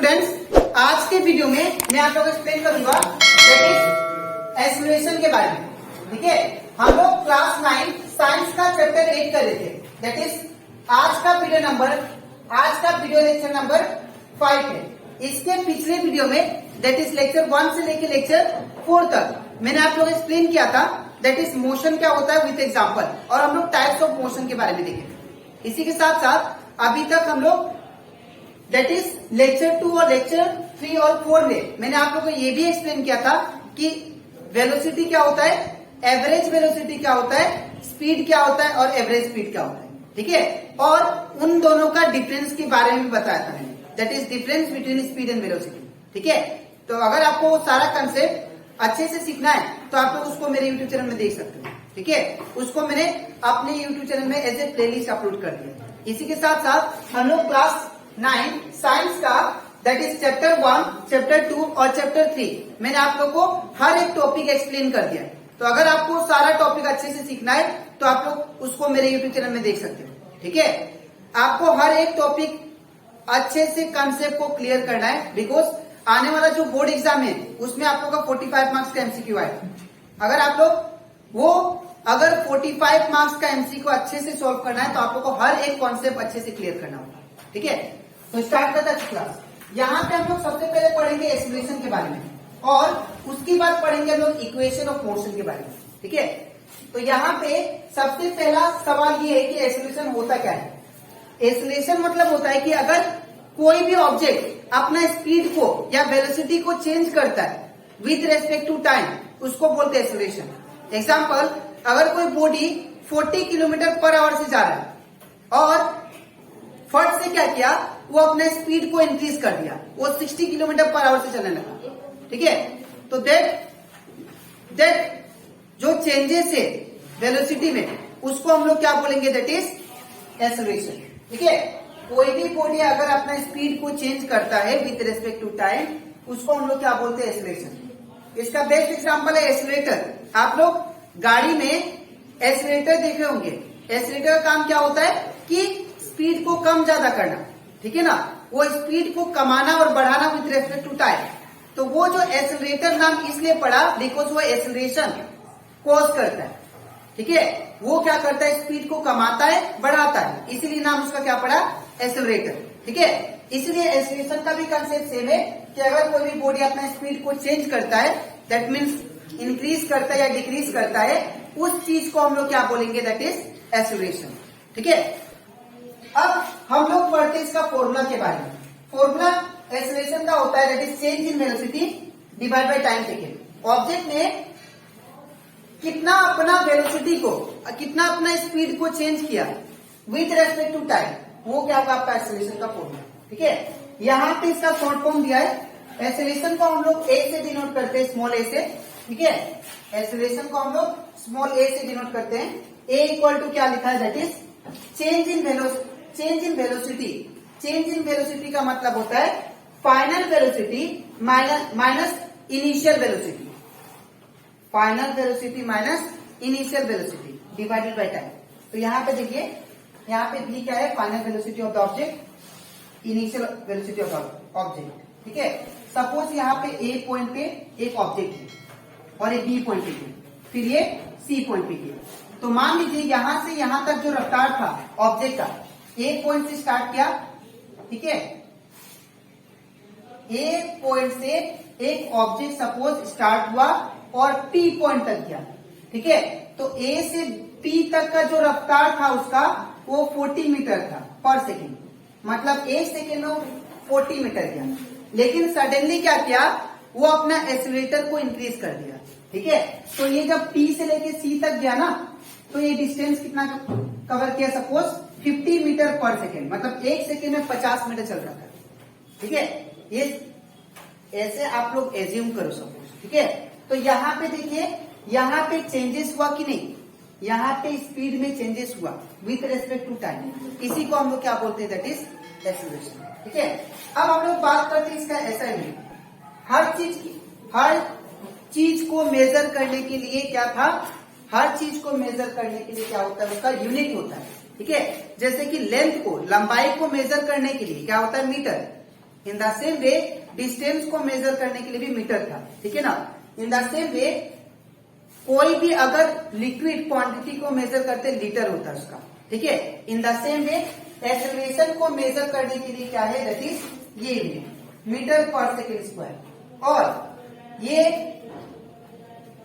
Students, आज के video में मैं आप लोगों को एक्सप्लेन करूंगा दैट इज एक्सेलरेशन के बारे में। ठीक है, हम लोग क्लास 9 साइंस का चैप्टर 8 कर रहे थे। दैट इज आज का वीडियो लेक्चर नंबर 5 है। इसके पिछले वीडियो में दैट इज लेक्चर 1 से लेकर लेक्चर 4 तक मैंने आप लोगों को एक्सप्लेन किया था दैट इज मोशन क्या होता है विथ एग्जाम्पल, और हम लोग टाइप्स ऑफ मोशन के बारे में देखे। इसी के साथ साथ अभी तक हम लोग दैट इज लेक्चर 2 और लेक्चर 3 और 4 में मैंने आप लोगों को ये भी एक्सप्लेन किया था कि वेलोसिटी क्या होता है, एवरेज वेलोसिटी क्या होता है, स्पीड क्या होता है और एवरेज स्पीड क्या होता है। ठीक है, और उन दोनों का डिफरेंस के बारे में भी बताया था मैंने, that is difference between speed and velocity. ठीक है, तो अगर आपको वो सारा कंसेप्ट अच्छे से सीखना है तो आप लोग उसको मेरे यूट्यूब चैनल में देख सकते हो। ठीक है, उसको मैंने अपने यूट्यूब चैनल में एज ए प्लेलिस्ट अपलोड कर दिया। इसी के साथ साथ हम लोग क्लास 9 साइंस का दैट इज चैप्टर 1, चैप्टर 2 और चैप्टर 3 मैंने आप लोग को हर एक टॉपिक एक्सप्लेन कर दिया। तो अगर आपको सारा टॉपिक अच्छे से सीखना है तो आप लोग उसको मेरे यूट्यूब चैनल में देख सकते हो। ठीक है, आपको हर एक टॉपिक अच्छे से कंसेप्ट को क्लियर करना है, बिकॉज आने वाला जो बोर्ड एग्जाम है उसमें आप लोग का 45 मार्क्स का एमसीक्यू आएगा। अगर आप लोग अगर 45 मार्क्स का एमसीक्यू अच्छे से सॉल्व करना है तो आप लोग को हर एक कॉन्सेप्ट अच्छे से क्लियर करना होगा। ठीक है, तो स्टार्ट करता है क्लास। यहाँ पे हम लोग सबसे पहले पढ़ेंगे एक्सेलरेशन के बारे में और उसके बाद पढ़ेंगे हम लोग इक्वेशन ऑफ मोशन के बारे में। ठीक है, तो यहाँ पे सबसे पहला सवाल ये है कि एक्सेलरेशन होता क्या है। एक्सेलरेशन मतलब होता है कि अगर कोई भी ऑब्जेक्ट अपना स्पीड को या वेलोसिटी को चेंज करता है विथ रेस्पेक्ट टू टाइम, उसको बोलते हैं एक्सेलरेशन। एग्जाम्पल, अगर कोई बॉडी 40 किलोमीटर पर आवर से जा रहा है और फट से क्या किया, वो अपने स्पीड को इंक्रीज कर दिया, वो 60 किलोमीटर पर आवर से चलने लगा। ठीक है, तो दैट जो चेंजेस है वेलोसिटी में उसको हम लोग क्या बोलेंगे, दैट इज एक्सेलरेशन। ठीक है, कोई भी बॉडी अगर अपना स्पीड को चेंज करता है विथ रेस्पेक्ट टू टाइम उसको हम लोग क्या बोलते हैं, एक्सेलरेशन। इसका बेस्ट एग्जांपल है एक्सेलरेटर। आप लोग गाड़ी में एक्सेलरेटर देखे होंगे। एक्सेलरेटर का काम क्या होता है कि स्पीड को कम ज्यादा करना। ठीक है ना, वो स्पीड को कमाना और बढ़ाना विथ रेस्पेक्ट टू टाइम। तो वो जो एक्सेलरेटर नाम इसलिए पड़ा बिकॉज वो एक्सेलरेशन कॉज करता है। ठीक है, वो क्या करता है, स्पीड को कमाता है बढ़ाता है, इसीलिए नाम उसका क्या पड़ा, एक्सेलरेटर। ठीक है, इसलिए एक्सेलरेशन का भी कंसेप्ट सेम है कि अगर कोई भी बॉडी अपना स्पीड को चेंज करता है दैट मीन्स इंक्रीज करता है या डिक्रीज करता है, उस चीज को हम लोग क्या बोलेंगे, दैट इज एक्सेलरेशन। ठीक है, अब हम लोग पढ़ते हैं इसका फॉर्मूला के बारे में। फॉर्मूला एक्सेलरेशन का होता है that is change in velocity divide by time taken. Object ने कितना अपना वेलोसिटी को, कितना अपना स्पीड को चेंज किया विथ रेस्पेक्ट टू टाइम, वो क्या होगा आपका एक्सेलरेशन का फॉर्मूला। ठीक है, यहाँ पे इसका शॉर्ट फॉर्म दिया है। एक्सेलरेशन को हम लोग ए से डिनोट करते हैं, स्मॉल ए से। ठीक है, एक्सेलरेशन को हम लोग स्मॉल ए से डिनोट करते हैं। ए इक्वल टू क्या लिखा है, that is change in velocity. Change in velocity का मतलब होता है final velocity minus initial velocity. Final velocity minus initial velocity divided by time. तो यहाँ पे देखिए, यहाँ पे भी क्या है, final velocity of the object, initial velocity of the object. ठीक है, सपोज यहाँ पे ए पॉइंट पे एक ऑब्जेक्ट है और एक बी पॉइंट पे है, फिर ये सी पॉइंट पे है। तो मान लीजिए यहां से यहां तक जो रफ्तार था ऑब्जेक्ट का, एक पॉइंट से स्टार्ट किया। ठीक है, एक पॉइंट से एक ऑब्जेक्ट सपोज स्टार्ट हुआ और पी पॉइंट तक गया। ठीक है, तो ए से पी तक का जो रफ्तार था उसका वो 40 मीटर था पर सेकेंड, मतलब एक सेकेंड में 40 मीटर गया। लेकिन सडनली क्या किया, वो अपना एक्सेलरेटर को इंक्रीज कर दिया। ठीक है, तो ये जब पी से लेके सी तक गया ना, तो ये डिस्टेंस कितना कवर किया, सपोज 50 मीटर पर सेकेंड, मतलब एक सेकेंड में 50 मीटर चल रहा था। ठीक है, ये ऐसे आप लोग एज्यूम करो सपोज। ठीक है, तो यहाँ पे देखिए, यहाँ पे चेंजेस हुआ कि नहीं, यहाँ पे स्पीड में चेंजेस हुआ विथ रेस्पेक्ट टू टाइम, इसी को हम लोग क्या बोलते हैं, दैट इज एक्सेलरेशन। ठीक है, अब हम लोग बात करते हैं इसका असाइनमेंट। हर चीज को मेजर करने के लिए क्या था, हर चीज को मेजर करने के लिए क्या होता है, उसका यूनिट होता है। ठीक है, जैसे कि लेंथ को, लंबाई को मेजर करने के लिए क्या होता है, metre. In the same way distance को मेजर करने के लिए भी मीटर था, ठीक है ना। इन द सेम वे कोई भी अगर लिक्विड क्वांटिटी को मेजर करते लीटर होता है उसका, ठीक है। इन द सेम वे एक्सेलरेशन को मेजर करने के लिए क्या है, दैट इज ये यूनिट मीटर पर सेकेंड स्क्वायर। और ये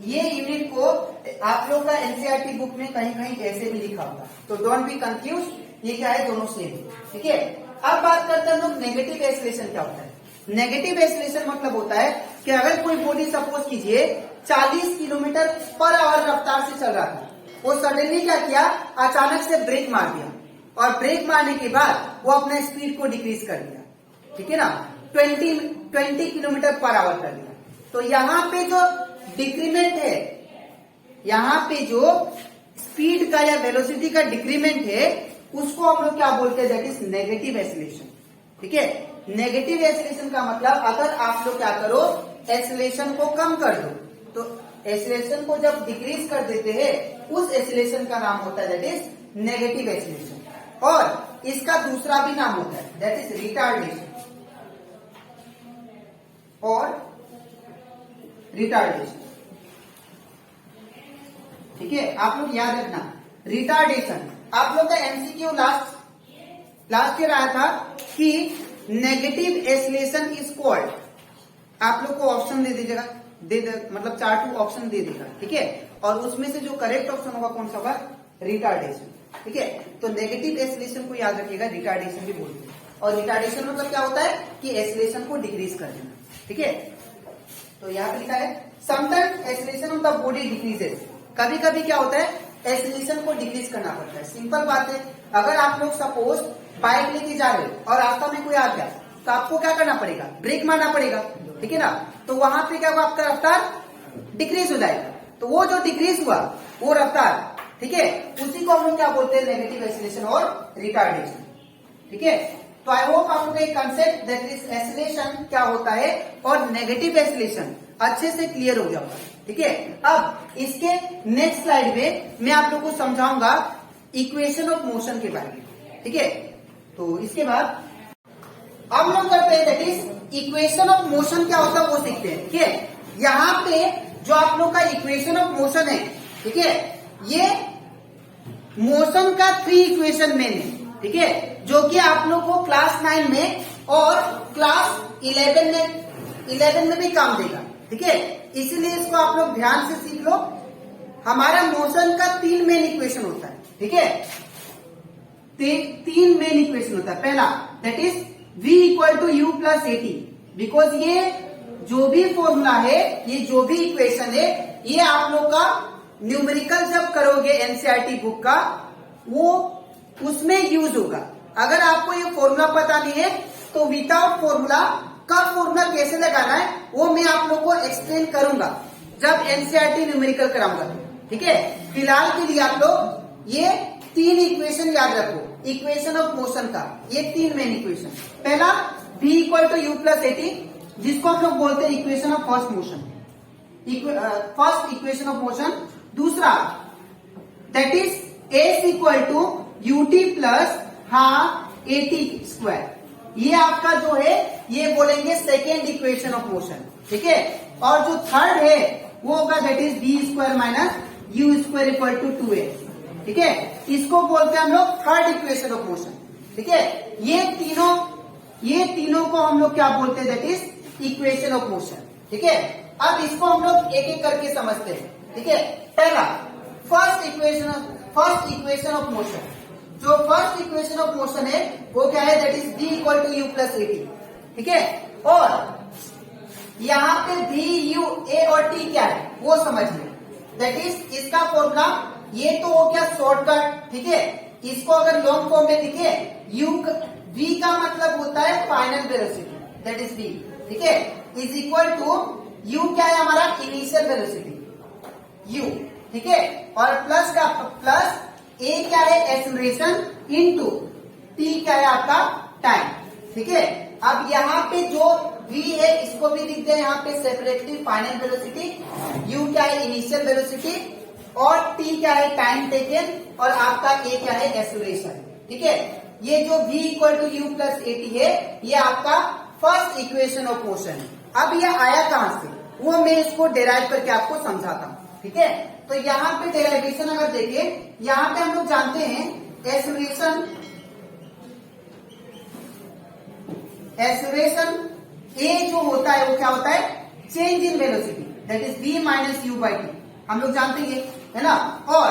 यूनिट को आप लोग का एनसीईआरटी बुक में कहीं कहीं ऐसे भी लिखा होगा, तो डोंट बी कंफ्यूज, ये क्या है, दोनों सेम, ठीक है। अब बात करते हैं लोग नेगेटिव एक्सेलरेशन क्या होता है। नेगेटिव एक्सेलरेशन मतलब होता है कि अगर कोई बॉडी सपोज कीजिए 40 किलोमीटर पर आवर रफ्तार से चल रहा था, वो सडनली क्या किया, अचानक से ब्रेक मार दिया, और ब्रेक मारने के बाद वो अपने स्पीड को डिक्रीज कर दिया, ठीक है ना, 20 किलोमीटर पर आवर कर दिया। तो यहाँ पे जो डिक्रीमेंट है, यहाँ पे जो स्पीड का या वेलोसिटी का डिक्रीमेंट है, उसको हम लोग क्या बोलते हैं, दैट इज नेगेटिव एक्सेलरेशन, ठीक है। नेगेटिव एक्सेलरेशन का मतलब अगर आप लोग क्या करो, एक्सेलरेशन को कम कर दो, तो एक्सेलरेशन को जब डिक्रीज कर देते हैं, उस एक्सेलरेशन का नाम होता है दैट इज नेगेटिव एक्सेलरेशन। और इसका दूसरा भी नाम होता है, दैट इज रिटार्डेशन और रिटार्डेशन, ठीक है। आप लोग याद रखना, रिटार्डेशन आप लोग का एमसीक्यू लास्ट ईयर आया था कि नेगेटिव एक्सेलरेशन इज कॉल्ड, आप लोग को ऑप्शन दे दीजिएगा, मतलब 4 ऑप्शन दे देगा, ठीक है। और उसमें से जो करेक्ट ऑप्शन होगा कौन सा होगा, रिटार्डेशन, ठीक है। तो नेगेटिव एक्सेलरेशन को याद रखिएगा, रिटार्डेशन भी बोलते हैं। और रिटार्डेशन मतलब क्या होता है कि एक्सेलरेशन को डिक्रीज कर देना, ठीक है। तो यहाँ पे लिखा है sometimes acceleration of the body decreases, कभी कभी क्या होता है, एक्सेलरेशन को डिक्रीज करना पड़ता है। सिंपल बात है, अगर आप लोग सपोज बाइक लेके जा रहे हो और रास्ता में कोई आ गया, तो आपको क्या करना पड़ेगा, ब्रेक मारना पड़ेगा, ठीक है ना। तो वहां पे क्या होगा, आपका रफ्तार डिक्रीज हो जाएगा। तो वो जो डिक्रीज हुआ वो रफ्तार, ठीक है, उसी को हम लोग क्या बोलते हैं, नेगेटिव एक्सेलरेशन और रिटार्डेशन, ठीक है। तो आई होप आप लोग का एक कंसेप्ट दैट इज एक्सेलरेशन क्या होता है और नेगेटिव एक्सेलरेशन अच्छे से क्लियर हो गया होगा, ठीक है। अब इसके नेक्स्ट स्लाइड में मैं आप लोग को समझाऊंगा इक्वेशन ऑफ मोशन के बारे में, ठीक है। तो इसके बाद हम लोग करते हैं that is equation of motion क्या होता है वो सीखते हैं, ठीक है। यहाँ पे जो आप लोग का इक्वेशन ऑफ मोशन है, ठीक है, ये मोशन का 3 इक्वेशन में है, ठीक है, जो कि आप लोग को क्लास 9 में और क्लास 11 में भी काम देगा, ठीक है। इसीलिए इसको आप लोग ध्यान से सीख लो। हमारा मोशन का 3 मेन इक्वेशन होता है, ठीक है, 3 मेन इक्वेशन होता है। पहला that is v equal to u plus at, because ये जो भी फॉर्मूला है, ये जो भी इक्वेशन है, ये आप लोग का न्यूमेरिकल जब करोगे एनसीईआरटी बुक का, वो उसमें यूज होगा। अगर आपको ये फॉर्मूला पता नहीं है तो विदाउट फॉर्मूला कब फॉर्मूला कैसे लगाना है वो मैं आप लोग को एक्सप्लेन करूंगा जब एनसीईआरटी न्यूमेरिकल कराऊंगा, ठीक है। फिलहाल के लिए आप लोग ये 3 इक्वेशन याद रखो, इक्वेशन ऑफ मोशन का ये 3 मेन इक्वेशन। पहला v equal to u plus a t, जिसको हम लोग बोलते हैं equation of first motion, first equation of motion. दूसरा that is s equal to u t plus half a t square, ये आपका जो है ये बोलेंगे सेकेंड इक्वेशन ऑफ मोशन, ठीक है। और जो थर्ड है वो होगा that is v square minus u square equal to 2a, ठीक है। इसको बोलते हैं हम लोग थर्ड इक्वेशन ऑफ मोशन, ठीक है। ये तीनों को हम लोग क्या बोलते हैं, that is equation of motion, ठीक है। अब इसको हम लोग एक एक करके समझते हैं, ठीक है। पहला फर्स्ट इक्वेशन ऑफ मोशन, जो फर्स्ट इक्वेशन ऑफ मोशन है वो क्या है, that is v equal to u plus at, ठीक है। और यहाँ पे v u a और t क्या है वो समझ लें, दैट इज इसका फॉर्मूला ये तो हो गया शॉर्टकट, ठीक है। इसको अगर लॉन्ग फॉर्म में लिखे, v का मतलब होता है final velocity, that is v, ठीक है, इज इक्वल टू u क्या है हमारा इनिशियल वेलोसिटी u, ठीक है। और प्लस का प्लस a क्या है एक्सेलरेशन इनटू t क्या है आपका टाइम, ठीक है। अब यहाँ पे जो v है इसको भी लिख दें यहाँ पे सेपरेटली, फाइनल वेलोसिटी, u क्या है इनिशियल वेलोसिटी और t क्या है टाइम टेकन और आपका a क्या है एक्सेलरेशन, ठीक है। ये जो v equal to u plus at है ये आपका फर्स्ट इक्वेशन ऑफ मोशन। अब ये आया कहां से, वो मैं इसको डेराइव करके आपको समझाता हूं, ठीक है। तो यहाँ पे डेराइवेशन अगर देखिए, यहाँ पे हम लोग जानते हैं एक्सेलरेशन ए जो होता है वो क्या होता है, change in velocity, that is v minus u by t, हम लोग जानते हैं है ना। और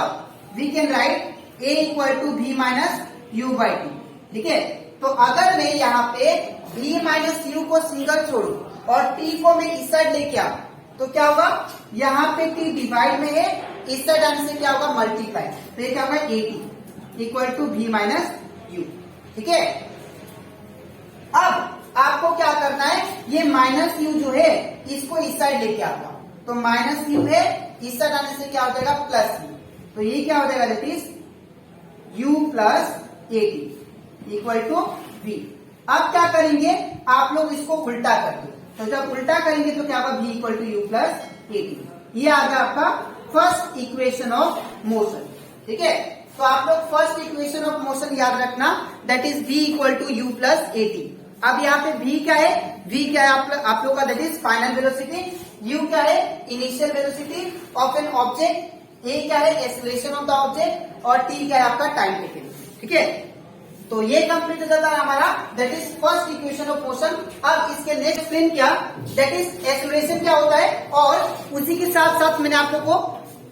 we can write a equal to v minus u by t, ठीक है। तो अगर मैं यहाँ पे v माइनस यू को सिंगल छोड़ू और t को मैं इस साइड लेके आऊं तो क्या होगा, यहाँ पे t डिवाइड में है, इस साइड आने से क्या होगा मल्टीप्लाई, तो ये क्या होगा at equal to v minus u, ठीक है। अब आपको क्या करना है, ये माइनस यू जो है इसको इस साइड लेके आता हूं, तो माइनस यू है, इस साइड आने से क्या हो जाएगा प्लस यू, तो ये क्या हो जाएगा that is u plus at equal to v। अब क्या करेंगे आप लोग इसको उल्टा करके, तो जब उल्टा करेंगे तो क्या होगा v equal to u plus at, ये आ गया आपका फर्स्ट इक्वेशन ऑफ मोशन, ठीक है। तो आप लोग फर्स्ट इक्वेशन ऑफ मोशन याद रखना, that is v equal to u plus at. अब यहाँ पे v क्या है, v क्या है आप लोग का that is final velocity, u क्या है initial velocity of an object, a क्या है एक्सेलरेशन ऑफ द ऑब्जेक्ट, और t क्या है आपका टाइम टेकन, ठीक है। तो ये कंप्लीट हो जाता है हमारा that is first equation of motion. अब इसके नेक्स्ट एक्सप्लेन किया दैट इज एक्सेलरेशन क्या होता है, और उसी के साथ साथ मैंने आप लोग को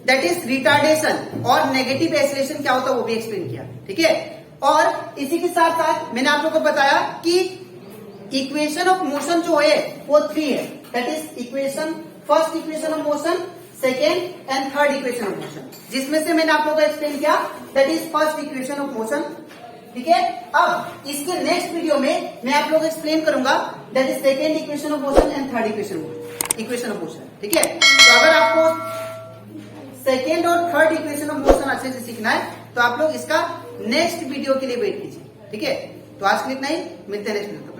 दैट इज रिटार्डेशन और नेगेटिव एक्सेलरेशन क्या होता है वो भी एक्सप्लेन किया, ठीक है। और इसी के साथ साथ मैंने आप लोग को बताया कि इक्वेशन ऑफ मोशन जो है वो 3 है, that is equation first equation of motion, second and third equation of motion, जिसमें से मैंने आप लोगों को एक्सप्लेन किया that is first equation of motion, ठीक है। अब इसके नेक्स्ट वीडियो में मैं आप लोगों को एक्सप्लेन करूंगा that is second equation of motion and third equation of motion, ठीक है। तो अगर आपको सेकेंड और थर्ड इक्वेशन ऑफ मोशन अच्छे से सीखना है तो आप लोग इसका नेक्स्ट वीडियो के लिए वेट कीजिए, ठीक है। तो आज के लिए इतना ही, मिलते हैं नेक्स्ट वीडियो।